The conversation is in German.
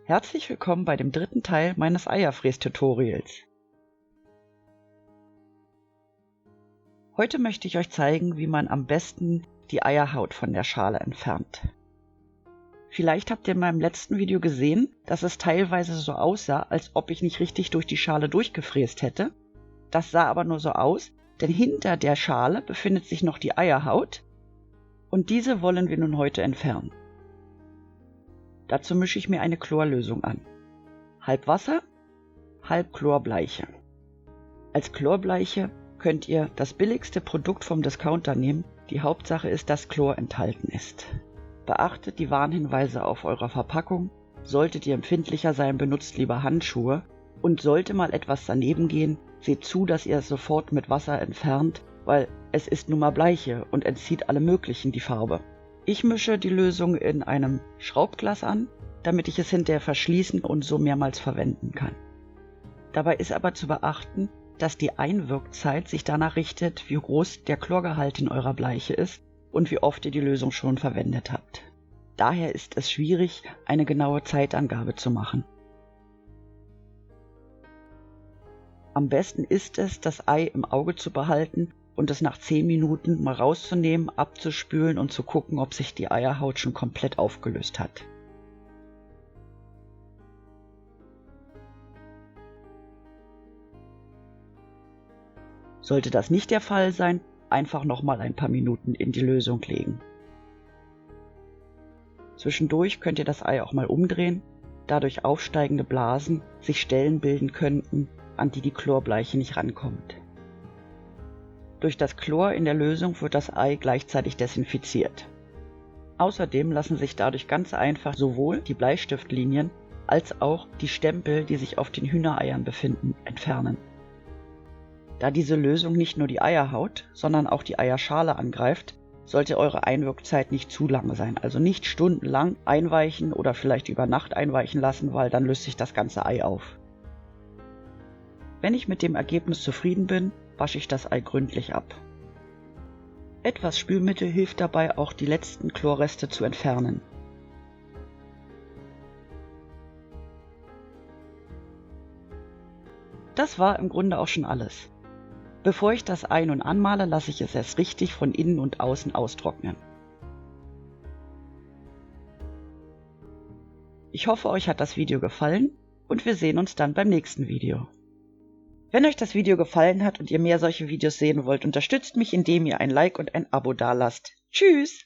Herzlich willkommen bei dem dritten Teil meines Eierfräs-Tutorials. Heute möchte ich euch zeigen, wie man am besten die Eierhaut von der Schale entfernt. Vielleicht habt ihr in meinem letzten Video gesehen, dass es teilweise so aussah, als ob ich nicht richtig durch die Schale durchgefräst hätte. Das sah aber nur so aus, denn hinter der Schale befindet sich noch die Eierhaut und diese wollen wir nun heute entfernen. Dazu mische ich mir eine Chlorlösung an. Halb Wasser, halb Chlorbleiche. Als Chlorbleiche könnt ihr das billigste Produkt vom Discounter nehmen. Die Hauptsache ist, dass Chlor enthalten ist. Beachtet die Warnhinweise auf eurer Verpackung. Solltet ihr empfindlicher sein, benutzt lieber Handschuhe. Und sollte mal etwas daneben gehen, seht zu, dass ihr es sofort mit Wasser entfernt, weil es ist nun mal Bleiche und entzieht alle möglichen die Farbe. Ich mische die Lösung in einem Schraubglas an, damit ich es hinterher verschließen und so mehrmals verwenden kann. Dabei ist aber zu beachten, dass die Einwirkzeit sich danach richtet, wie groß der Chlorgehalt in eurer Bleiche ist und wie oft ihr die Lösung schon verwendet habt. Daher ist es schwierig, eine genaue Zeitangabe zu machen. Am besten ist es, das Ei im Auge zu behalten und es nach 10 Minuten mal rauszunehmen, abzuspülen und zu gucken, ob sich die Eierhaut schon komplett aufgelöst hat. Sollte das nicht der Fall sein, einfach nochmal ein paar Minuten in die Lösung legen. Zwischendurch könnt ihr das Ei auch mal umdrehen, da durch aufsteigende Blasen sich Stellen bilden könnten, an die die Chlorbleiche nicht rankommt. Durch das Chlor in der Lösung wird das Ei gleichzeitig desinfiziert. Außerdem lassen sich dadurch ganz einfach sowohl die Bleistiftlinien als auch die Stempel, die sich auf den Hühnereiern befinden, entfernen. Da diese Lösung nicht nur die Eierhaut, sondern auch die Eierschale angreift, sollte eure Einwirkzeit nicht zu lange sein. Also nicht stundenlang einweichen oder vielleicht über Nacht einweichen lassen, weil dann löst sich das ganze Ei auf. Wenn ich mit dem Ergebnis zufrieden bin, wasche ich das Ei gründlich ab. Etwas Spülmittel hilft dabei, auch die letzten Chlorreste zu entfernen. Das war im Grunde auch schon alles. Bevor ich das Ei nun anmale, lasse ich es erst richtig von innen und außen austrocknen. Ich hoffe, euch hat das Video gefallen und wir sehen uns dann beim nächsten Video. Wenn euch das Video gefallen hat und ihr mehr solche Videos sehen wollt, unterstützt mich, indem ihr ein Like und ein Abo dalasst. Tschüss!